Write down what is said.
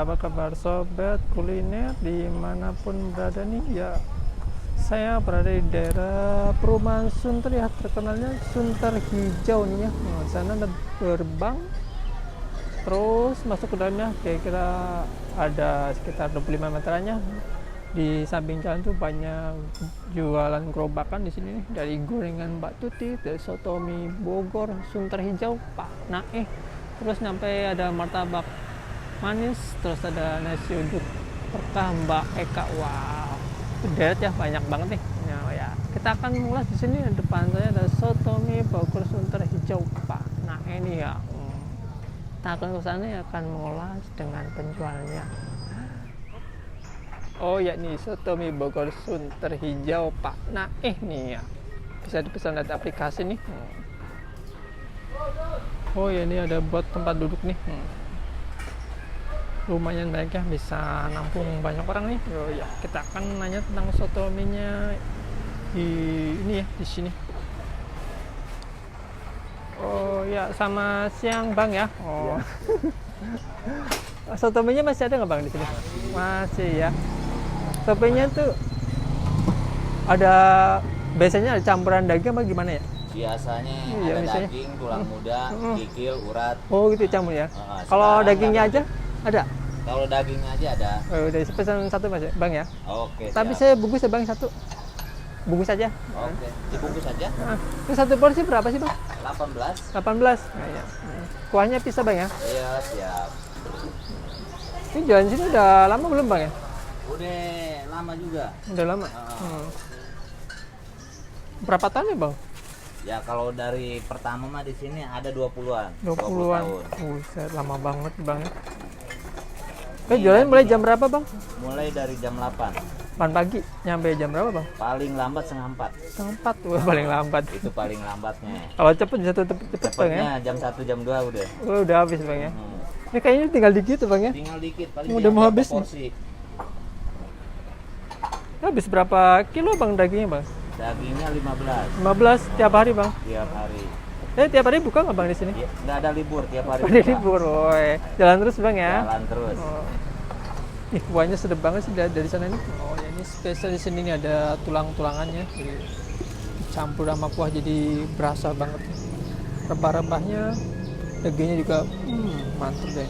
Ya, apa kabar sobat kuliner dimanapun berada nih ya. Saya berada di daerah perumahan Sunter ya, terkenalnya Sunter Hijau nih ya. Nah, di sana ada gerbang, terus masuk ke dalamnya kira-kira ada sekitar 25 meterannya. Di samping jalan tuh banyak jualan gerobakan di sini nih, dari gorengan Mbak Tuti, dari soto mie Bogor, Sunter Hijau, Pak Naeh, terus sampai ada martabak manis, terus ada nasi uduk berkah Mbak Eka. Wow, deret ya, banyak banget nih. Ya, kita akan mengulas di sini. Depan saya ada soto mie Bogor Sunter Hijau Pak Naeh ini ya. Kita akan ke sana ya, akan mengulas dengan penjualnya. Oh ya, nih soto mie Bogor Sunter Hijau Pak Naeh nih ya. Bisa dipesan dari aplikasi nih. Oh ya, ini ada buat tempat duduk nih. Lumayan banyak ya, bisa nampung banyak orang nih. Oh ya, kita akan nanya tentang soto mie-nya di ini ya, di sini. Oh ya, sama siang Bang ya. Oh. Soto mie-nya masih ada nggak Bang di sini? Masih ya. Soto mie-nya tuh ada, biasanya ada campuran daging apa gimana ya? Biasanya Iya, ada biasanya daging, tulang muda, kikil, urat. Oh gitu campur ya. Kalau Sekarang dagingnya aja ada? Kalau dagingnya aja ada. Oh, udah pesan satu Mas ya, Bang ya. Oke. Tapi siap. saya bungkus ya Bang, satu. Bungkus aja. Oke. Dibungkus aja. Nah, itu satu porsi berapa sih Bang? 18. 18. Nah, ya. Kuahnya pisah Bang ya. Iya, siap. Ini jualan sini udah lama belum Bang ya? Udah lama juga. Udah lama. Berapa tahun ya Bang? Ya kalau dari pertama mah di sini ada 20-an. 20-an. 20 tahun. Buset, lama banget Bang ya. Jualan mulai jam berapa Bang? Mulai dari jam 8. 8 pagi. Nyampe jam berapa Bang? Paling lambat setengah 4. Setengah 4. Wah, paling lambat. Itu paling lambatnya. Kalau cepet bisa tutup cepet Bang ya. Cepatnya jam 1 jam 2 udah. Oh, udah habis Bang ya. Ini kayaknya tinggal dikit tuh Bang ya. Tinggal dikit paling Udah mau habis nih. porsi. Habis berapa kilo Bang dagingnya Bang? Dagingnya 15 15 tiap hari Bang. tiap hari. Tiap hari buka nggak Bang di sini? Ya, nggak ada libur tiap hari. Ada libur, woy. Jalan terus Bang ya. Jalan terus. Oh. Ih, kuahnya sedap banget sih dari sana nih. Oh ya, ini spesial di sini nih, ada tulang-tulangannya. Jadi campur sama kuah jadi berasa banget. Rempah-rempahnya, dagingnya juga mantap deh.